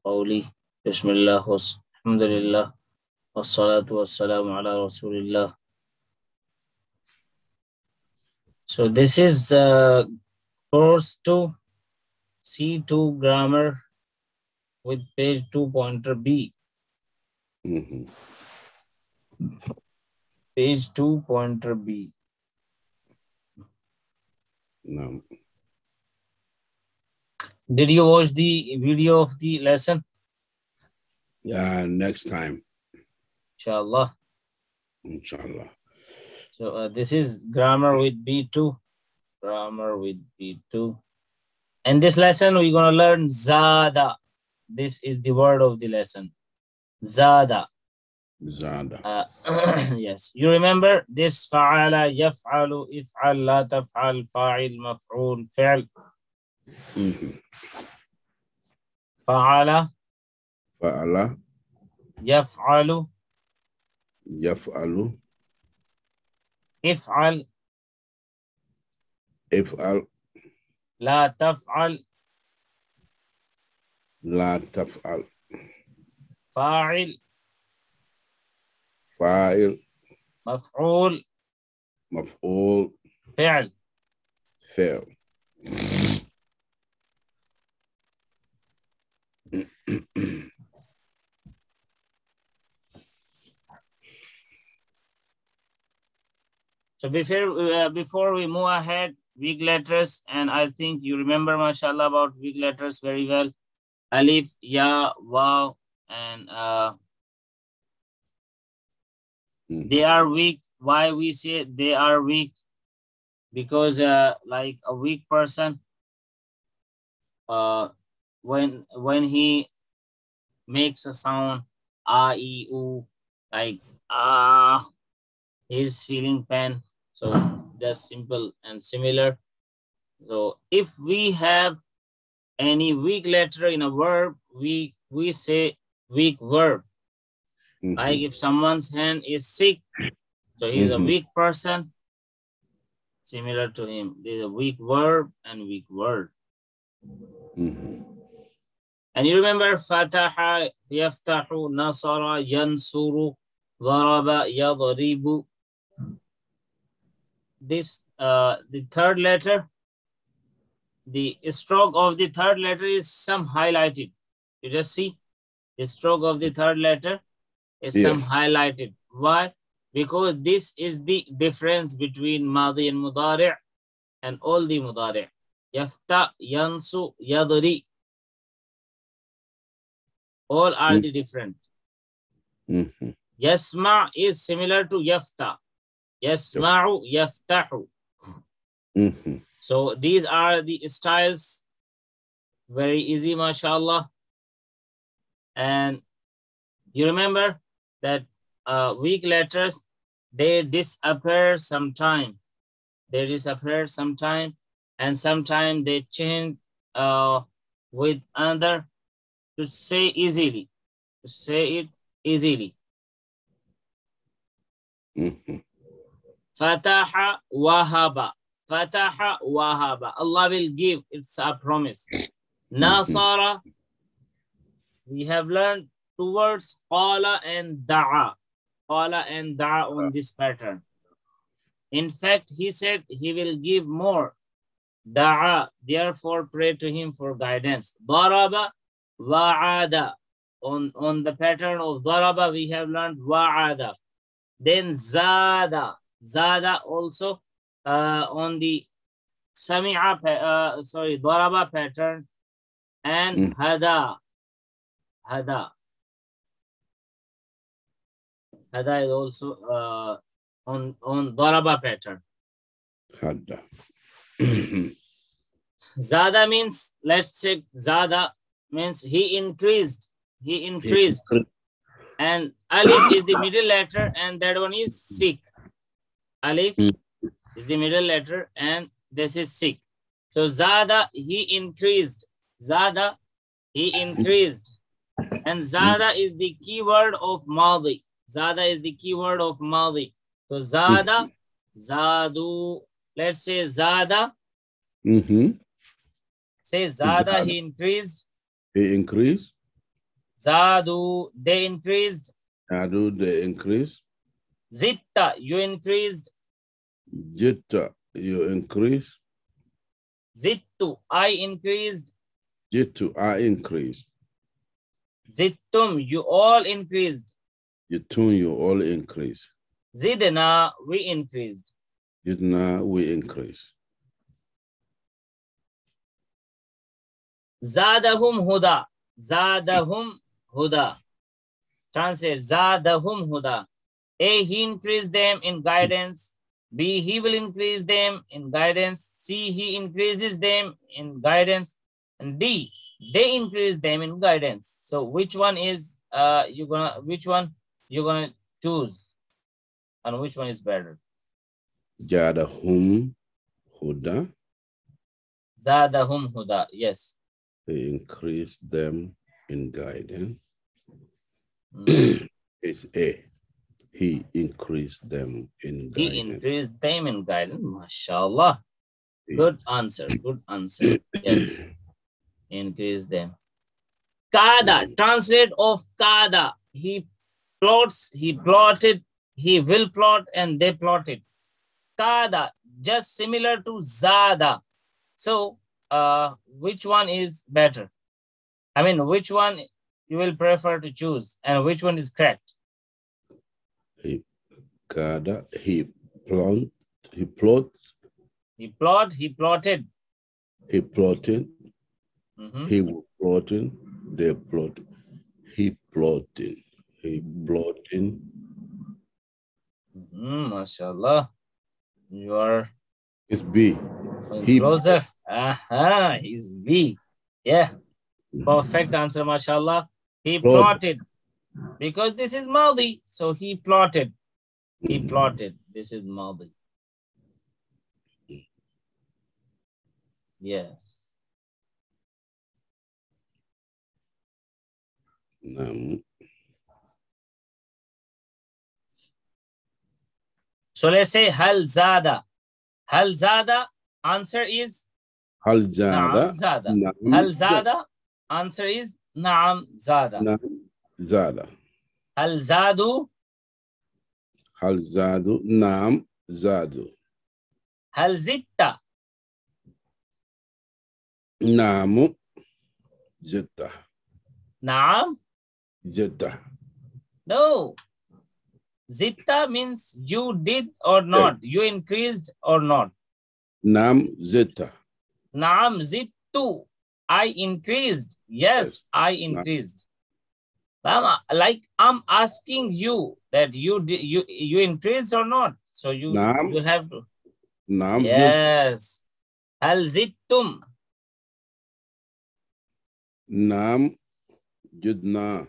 قولي بسم الله والحمد لله والصلاة والسلام على رسول الله. So this is course 2 C2 grammar with page 2 pointer B. Page 2 pointer B. No. Did you watch the video of the lesson? Yeah, next time. Inshallah. Inshallah. So this is grammar with B2. Grammar with B2. And this lesson we're going to learn zada. This is the word of the lesson. Zada. Zada. Yes. You remember this fa'ala, yaf'alu, if'al, la taf'al, fa'il, maf'ul, fi'l. Fa'ala. Fa'ala. Yaf'alu. Yaf'alu. If'al. If'al. La taf'al. La taf'al. Fa'il. Fa'il. Maf'ul. Maf'ul. Fi'l. Fi'l. So before we move ahead, weak letters, and I think you remember, mashallah, about weak letters very well. Alif, ya, waw, and they are weak. Why we say they are weak? Because like a weak person, when he makes a sound, a, e, u, like he's feeling pain. So that's simple and similar. So if we have any weak letter in a verb, we say weak verb. Like if someone's hand is sick, so he's a weak person. Similar to him, there's a weak verb and weak word. And you remember fataha, yaftahu, nasara, yansuru, daraba, yadribu. This the third letter, the stroke of the third letter is some highlighted. You just see the stroke of the third letter is some highlighted. Why? Because this is the difference between madi and mudari' and all the mudari'. Yafta, yansu, yadri. All are the different. Yasma is similar to yafta. Yasma'u, yaftahu. So these are the styles. Very easy, mashallah. And you remember that weak letters, they disappear sometime. They disappear sometime, and sometime they change with another to say easily. To say it easily. Fataha wahaba. Fataha wahaba. Allah will give. It's a promise. Nasara. We have learned two words, qala and da'a. Qala and da'a on this pattern. In fact, he said he will give more. Da'a. Therefore, pray to him for guidance. Daraba wa'ada. On the pattern of daraba, we have learned wa'ada. Then zada. Zada also on the sami'a, daraba pattern, and hada. Hada. Hada is also on daraba pattern. Hada. Zada means, let's say zada means he increased. He increased. And alif is the middle letter, and that one is sick. Alif is the middle letter, and this is sick. So zada, he increased. Zada, he increased. And zada is the keyword of madi. Zada is the keyword of madi. So zada, zadu. Let's say zada. Say zada, he increased. He increased. Zadu, they increased. Zadu, they increase. Zitta, you increased. Jitta, you increase. Zittu, I increased. Jittu, I increase. Zittum, you all increased. Jittun, you all increase. Zidna, we increased. Jitna, we increase. Zadahum huda. Zadahum huda. Translate, Zadahum huda. A, he increased them in guidance. B, he will increase them in guidance. C, he increases them in guidance. And D, they increase them in guidance. So which one is which one you're gonna choose? And which one is better? Zadahum huda. Zadahum huda, yes. They increase them in guidance. It's A. He increased them in guidance. He increased them in guidance. MashaAllah. Good answer. Good answer. Yes. Increase them. Kada. Translate of Kada. He plots, he plotted, he will plot, and they plotted. Kada. Just similar to Zada. So, which one is better? I mean, which one you will prefer to choose, and which one is correct? He plotted. He plotted. He plotted. He plotted. He was plotting. They plotted. He plotted. He plotting. MashaAllah. You are. It's B. Closer. Aha, he's B. Yeah. Perfect answer, MashaAllah. He plotted. Because this is Maldi, so he plotted. He plotted. This is Maldi. Yes. So let's say Hal Zada. Hal Zada, answer is Hal Zada. Naam Zada. Hal Zada, answer is Naam Zada. Naam Zada. Hal Zadu. Hal Zadu. Naam Zadu. Hal Zitta. Naam Zitta. Naam. Zitta. No. Zitta means you did or not. You increased or not. Naam Zitta. Naam Zittu. I increased. Yes, I increased. I'm asking you that you increased or not. So you have to. Naam. Yes. Hal zittum. Naam Jitna.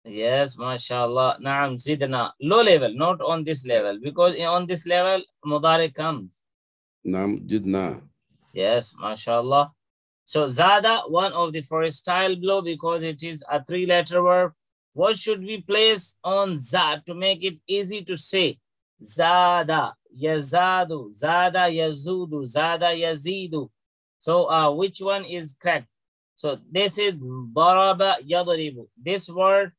Yes, MashaAllah. Naam zidna. Low level, not on this level. Because on this level, mudari comes. Naam Jitna. Yes, MashaAllah. So Zada, one of the first style below, because it is a 3-letter verb. What should we place on Za to make it easy to say? Zada, Yazadu, Zada, Yazudu, Zada, Yazidu. So which one is correct? So this is Daraba Yadribu. This word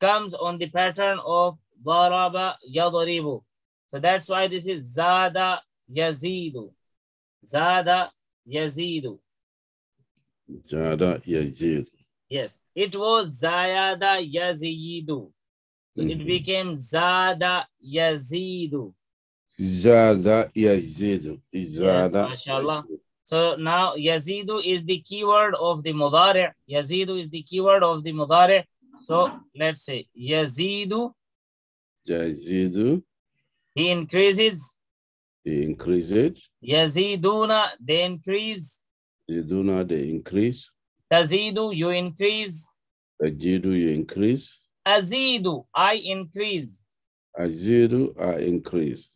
comes on the pattern of Daraba Yadribu. So that's why this is Zada Yazidu. Zada Yazidu. Zada Yazid. Yes, it was Zayada Yazidu. So it became Zada Yazidu. Zada Yazidu. Yes, MashaAllah. So now Yazidu is the keyword of the Mudari. Yazidu is the keyword of the Mudari. So let's say Yazidu. Yazidu. He increases. He increases. Yaziduna, they increase. Yaziduna, they increase. Tazidu, you increase. Tajidu, you increase. Azidu, I increase. Azidu, I increase.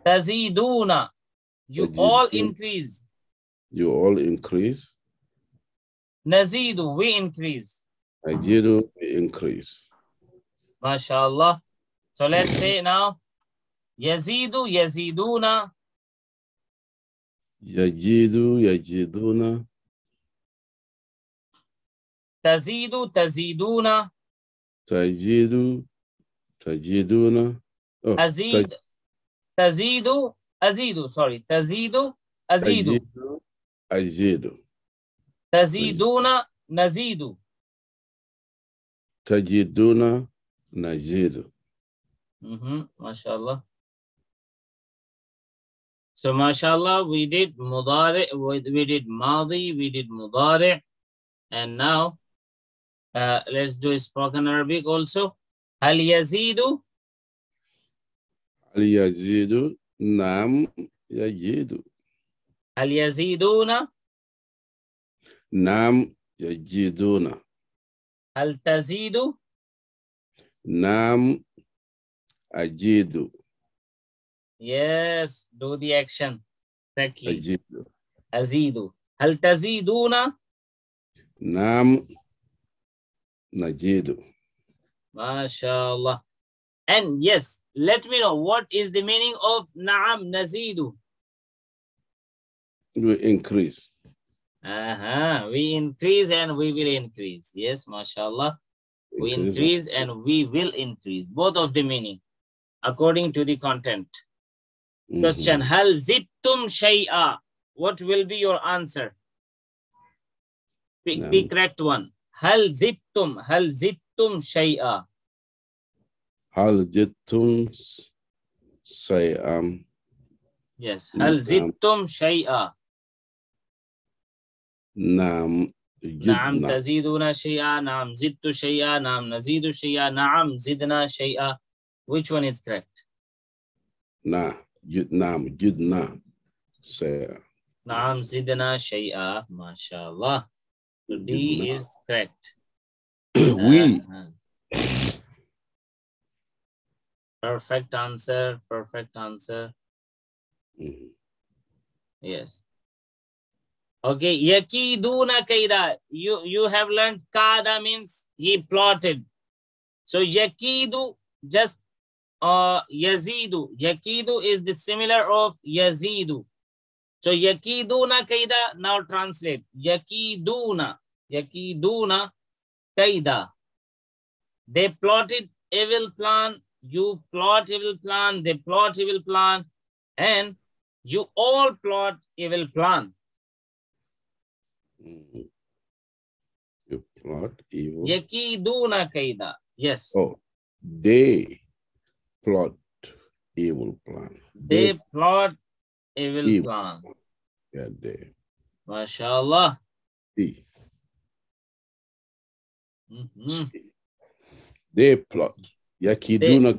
Taziduna, you Tajidu, all increase. You all increase. Nazidu, we increase. Tajidu, we increase. MashaAllah. So let's say now, Yazidu, Yaziduna. Yajidu, Yajiduna. Tazidu, Taziduna. تجدون أزيد تزيد أزيد sorry تزيد أزيد أزيد تزيدون نزيد تجدون نزيد. MashaAllah. So MashaAllah, we did mudari, we did madi, we did mudari, and now let's do spoken Arabic also. هل يزيد هل يزيد؟ نعم يزيد. هل يزيدون؟ نعم يزيدون. هل تزيد؟ نعم أزيد. Yes, do the action correctly. أزيد. أزيد. هل تزيدون؟ نعم نزيد. MashaAllah. And yes, let me know what is the meaning of Naam Nazidu. We increase. We increase and we will increase. Yes, MashaAllah. We increase and we will increase. Both of the meaning according to the content. Question. Hal zittum shay'a. What will be your answer? Pick the correct one. Hal zittum shay'a. هل زدتم شيئا؟ Yes. هل زدتم شيئا؟ نعم نعم تزيدون شيئا. نعم زدت شيئا. نعم نزيد شيئا. نعم زدنا شيئا. Which one is correct? نعم جدنا شيئا. نعم زدنا شيئا. MashaAllah. So D is correct. We. Perfect answer. Perfect answer. Yes. Okay. Yakiduna kaida. You have learned kada means he plotted. So yakidu just yazidu. Yakidu is the similar of yazidu. So yakiduna kaida. Now translate. Yakiduna kaida. They plotted evil plan. You plot evil plan, they plot evil plan, and you all plot evil plan. You plot evil. Yakiduna kaida. Yes. Oh, they plot evil plan. They plot evil plan. Yeah, they. MashaAllah. They plot. Yakiduna.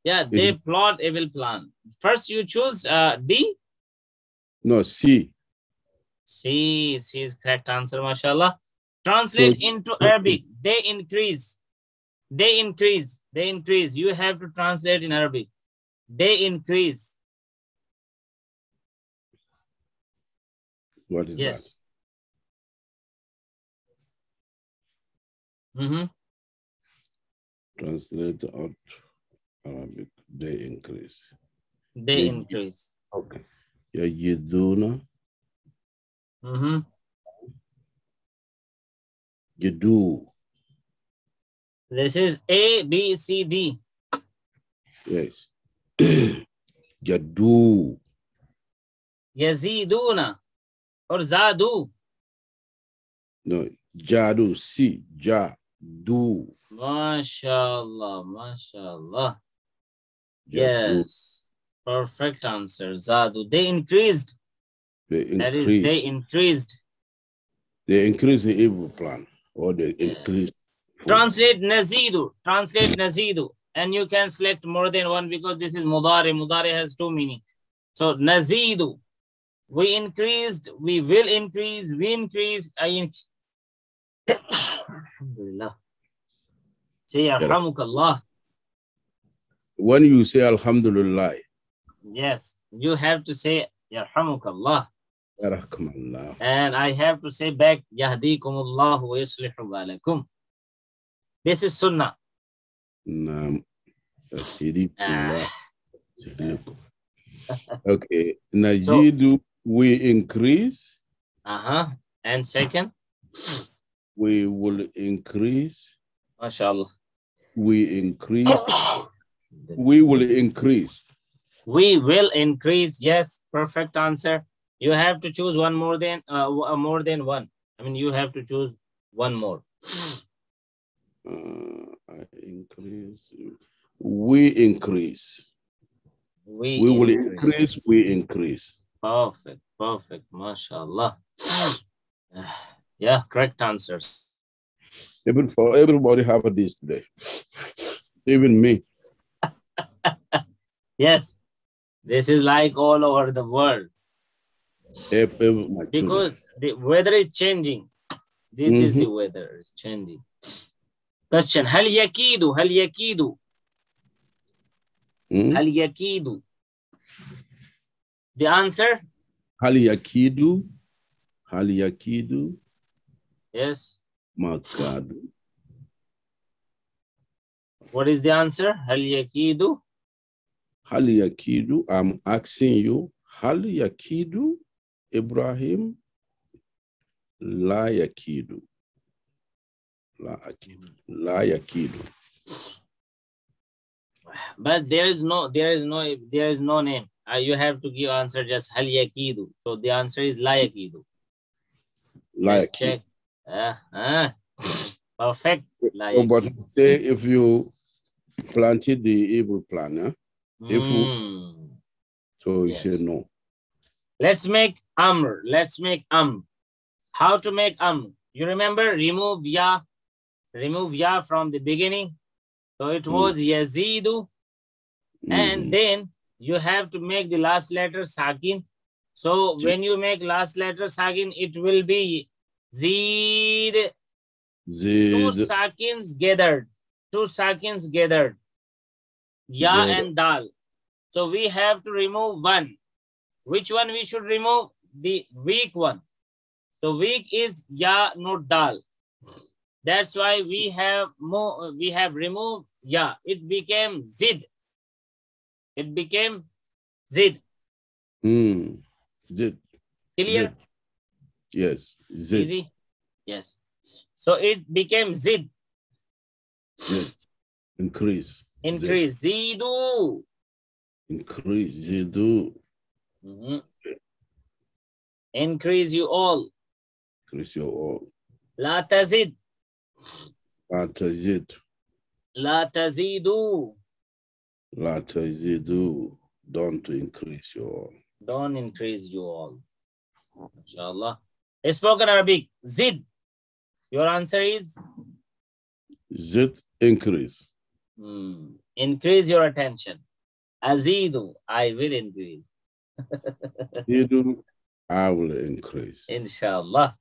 They plot evil plan. First you choose D? No, C. C is correct answer, MashaAllah. Translate into Arabic. They increase. They increase. They increase. You have to translate in Arabic. They increase. What is that? Translate out Arabic. They increase. They increase. Okay. Yajiduna. You do. This is A, B, C, D. Yes. Yadu. Yaziduna. Or Zadu. No. Jadu. C. Jadu. MashaAllah. MashaAllah. Yes. Perfect answer. Zadu. They increased. That is, they increased. They increase the evil plan. Or they increase. Translate Nazidu. Translate Nazidu. And you can select more than one because this is Mudari. Mudari has two meanings. So Nazidu. We increased. We will increase. We increase. Alhamdulillah. Say Yarhamukallah. When you say Alhamdulillah. Yes. You have to say Yarhamukallah. Yarhamukallah. And I have to say back Yahdikumullah wa yuslihu balakum. This is Sunnah. Okay. Najidu, we increase. And second? We will increase. MashaAllah. We increase. We will increase. We will increase. Yes, perfect answer. You have to choose one more than one. I mean, you have to choose one more. I increase. We increase. We will increase. We increase. Perfect. Perfect. MashaAllah. Yeah, correct answers. Even for everybody have this today. Even me. Yes. This is like all over the world. Because the weather is changing. This is the weather is changing. Question. هل يكيد هل يكيد هل يكيد. The answer? هل يكيد هل يكيد. Yes. مكاتب. What is the answer? هل يكيد. هل يكيد. I'm asking you. هل يكيد إبراهيم. لا يكيد. لا أكيد. لا يكيد. But there is no name. You have to give answer just هل يكيد. So the answer is لا يكيد. لا يكيد. Check. Perfect. So, but say if you planted the evil plan, so you say no. Let's make amr. Let's make amr. How to make amr? You remember? Remove ya. Remove ya from the beginning. So it was yazidu. And then you have to make the last letter sakin. So when you make last letter sakin, it will be zid. Two sakins gathered. Two sakins gathered. Ya and dal. So we have to remove one. Which one we should remove? The weak one. So weak is ya, not dal. That's why we have removed ya. It became zid. It became zid. Zid. Clear? Zid. Yes. Zid. Easy? Yes. So it became zid. Yes. Increase. Increase. Zidu. Increase. Zidu. Increase you all. Increase you all. La tazid. La tazid. La tazidu. La tazidu. Don't increase you all. Don't increase you all. Inshallah. Spoken Arabic. Zid. Your answer is? Zid, increase. Increase your attention. Azidu. I will increase. Zidu, I will increase. Inshallah.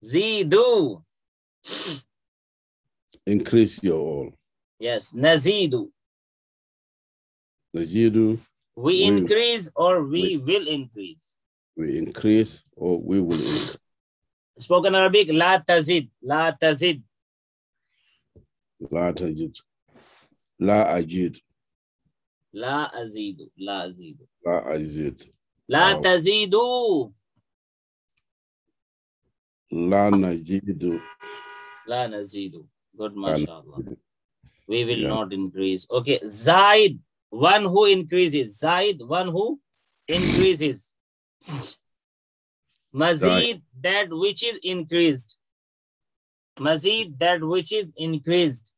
Zidu. Increase your all. Yes. Nazidu. Nazidu. We increase or we will increase. We increase or we will increase. Spoken Arabic. La tazid. La tazid. La tazid. La ajid. La azidu. La azidu. La azid. La tazidu. La nazidu. La nazidu. Good, mashallah. We will not increase. Okay. Zaid. One who increases. Zaid. One who increases. Mazid. That which is increased. Mazid. That which is increased.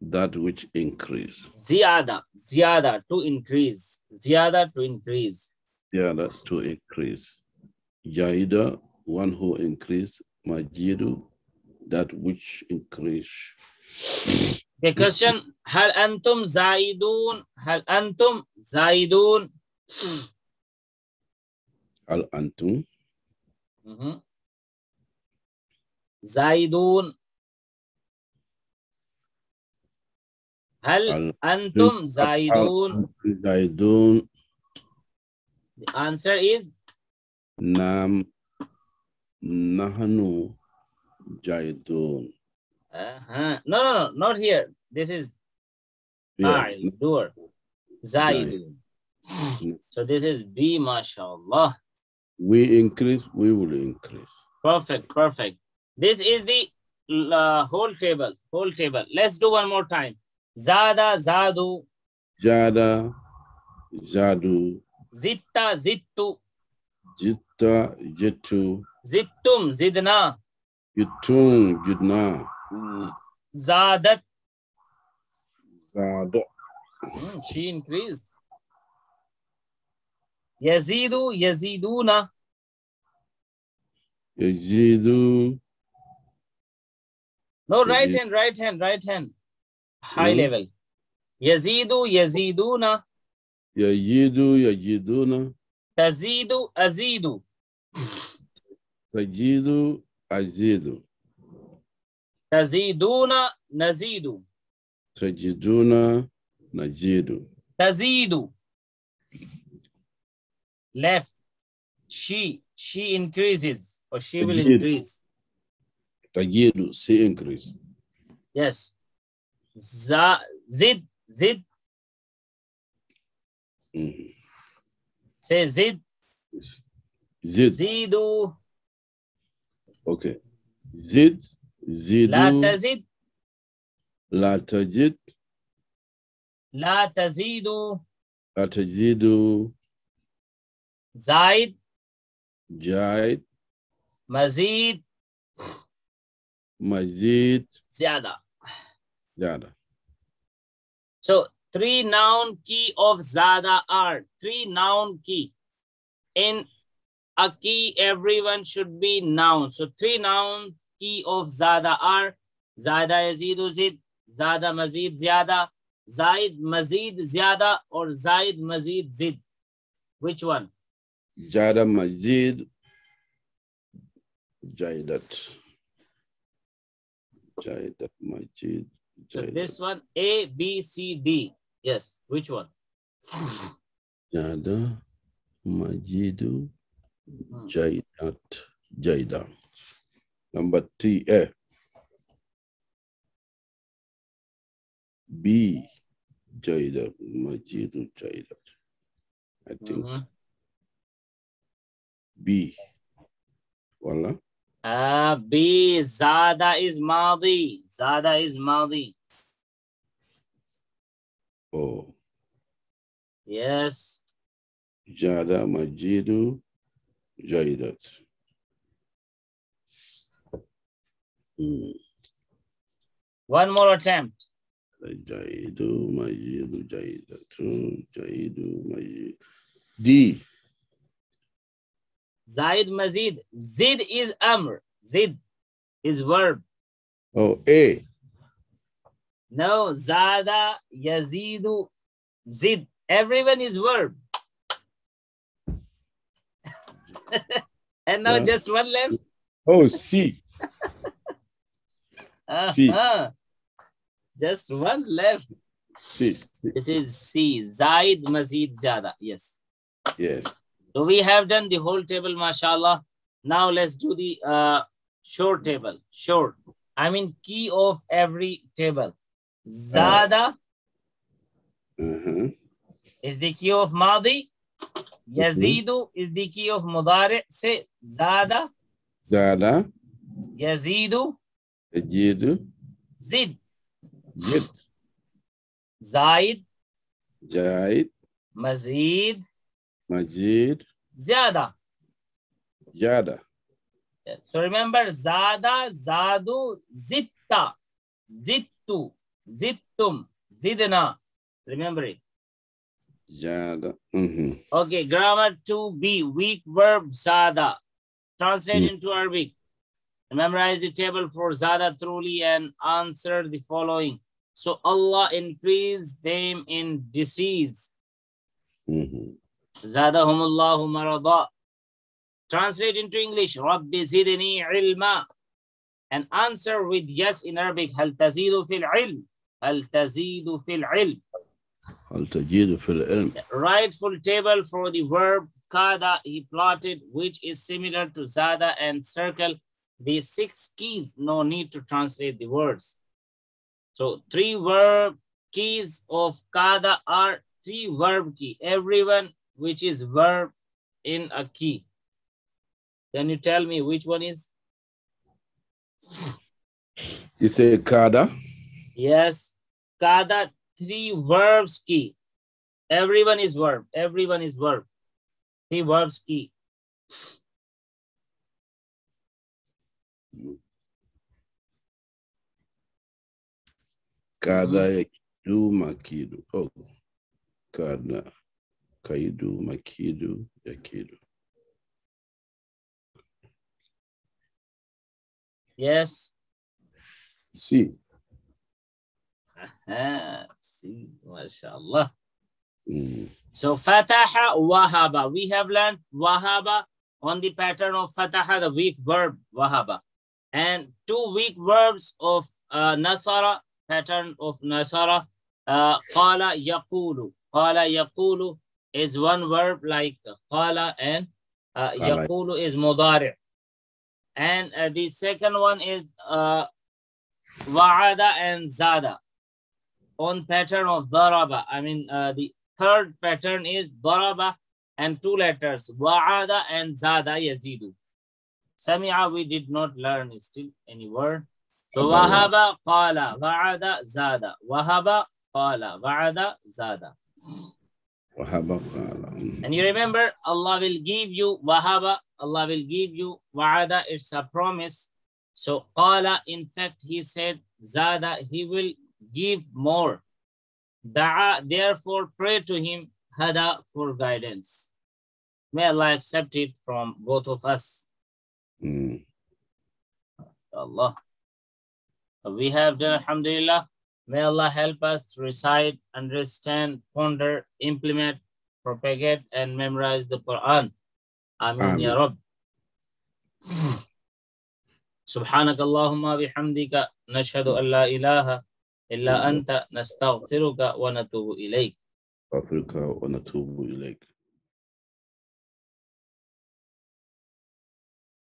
That which increase. Ziyada. Ziyada. To increase. Ziyada. To increase. Ziyada. To increase. Jaida. One who increase. Majidu. That which increase. The question. Hal antum zaidun. Hal antum zaidun. Hal antum. Zaidun. Hal antum zaidun. Zaidun. The answer is? Nam. Nahanu. Jaidun. No, not here. This is doer. Zaidun. So this is B, mashallah. We increase, we will increase. Perfect, perfect. This is the whole table. Let's do one more time. Zada, zadu. Jada, Zadu. Zitta, zittu. Jitta, Jitu. Zittum, zidna. Yutun, Yudna. Zadat. Zado. She increased. Yazidu, yaziduna. Yajidu. No, right hand. High level. Yazidu, yaziduna. Yajidu, Yajiduna. Tazidu, azidu. Tajidu, Azidu. Taziduna, nazidu. Tajiduna, Najidu. Tazidu. Left. She increases, or she will Tajid. increase. Tajidu, see increase. Yes. Zid. Say zid. Zid. Zidu. Okay. Zid, Zidu. La tazid. La tajid. La tazidu. La tajidu. Zaid. Jaid. Mazid. Mazid. Zyada. Jada. So 3 noun key of Zada are 3 noun key. In a key, everyone should be noun. So 3 noun key of Zada are Zada Yazidu Zid, Zada Mazid Zyada, Zaid Mazid Zyada, or Zaid Mazid Zid. Which one? Jada, Mazid. Jaidat. Jaidat, Majid. So this one, A, B, C, D. Yes, which one? Jada, Majidu, Jaidat, Jaida. Number 3, A. B, Jaida, Majidu, Jaidat. I think. B. Voila. B, Zada is Madi. Zada is Madi. Oh. Yes. Jada, Majidu, Jaidat. One more attempt. Jaidu, Majidu, Jaidatu, Jaidu, Majidu. D. Zaid Mazid. Zid is Amr. Zid is verb. Oh, A. No, Zada, Yazidu, Zid. Everyone is verb. And now just one left. Oh, C. C. Just one left. C. This is C. Zaid, Mazid, Zada. Yes. Yes. So we have done the whole table, mashallah. Now let's do the short table. Short. I mean key of every table. Zada is the key of Madi. Yazidu is the key of Mudari. Say Zada. Zada. Yazidu. Yajidu. Zid. Zid. Zaid. Jaid. Mazid. Majid. Zyada. Jada. So remember Zada, Zadu, Zitta, Zittu, Zittum, Zidna. Remember it. Jada. Okay, grammar 2B, weak verb Zada. Translate into Arabic. Memorize the table for Zada truly and answer the following. So Allah increased them in disease. Zadahumullahu marada. Translate into English. Rabbi zidni ilma. And answer with yes in Arabic. Hal tazidu fil ilm. Hal tazidu fil ilm. Hal tazidu fil ilm. Rightful table for the verb kada he plotted, which is similar to zada, and circle the 6 keys. No need to translate the words. So 3 verb keys of kada are 3 verb key. Everyone which is verb in a key. Can you tell me which one is? You say kada? Yes. Kada, 3 verbs ki. Everyone is verb. Everyone is verb. 3 verbs ki. Kada yakidu makidu. Oh, kada kaidu makidu yakidu. Yes. See. See, mashallah. So fataha wahaba. We have learned wahaba on the pattern of fataha, the weak verb wahaba. And 2 weak verbs of nasara, pattern of nasara. Qala yaqulu. Qala yaqulu is one verb like qala, and yaqulu is mudari'. And the second one is wa'ada and zada on pattern of daraba. I mean, the third pattern is daraba and 2 letters, wa'ada and zada yazidu. Sami'a we did not learn still any word. So wahaba, qala, wa'ada, zada. Wahaba, qala, wa'ada, zada. Wahaba, qala. And you remember, Allah will give you wahaba, Allah will give you wa'ada, it's a promise. So qala, in fact, he said, zada, he will give more. Da'a, therefore pray to him, hada, for guidance. May Allah accept it from both of us. Allah. We have done, alhamdulillah. May Allah help us to recite, understand, ponder, implement, propagate, and memorize the Quran. Amin ya Rabb. سبحانك اللهم بحمدك نشهد أن لا إله إلا أنت نستغفرك ونتوب إليك. نستغفرك ونتوب إليك.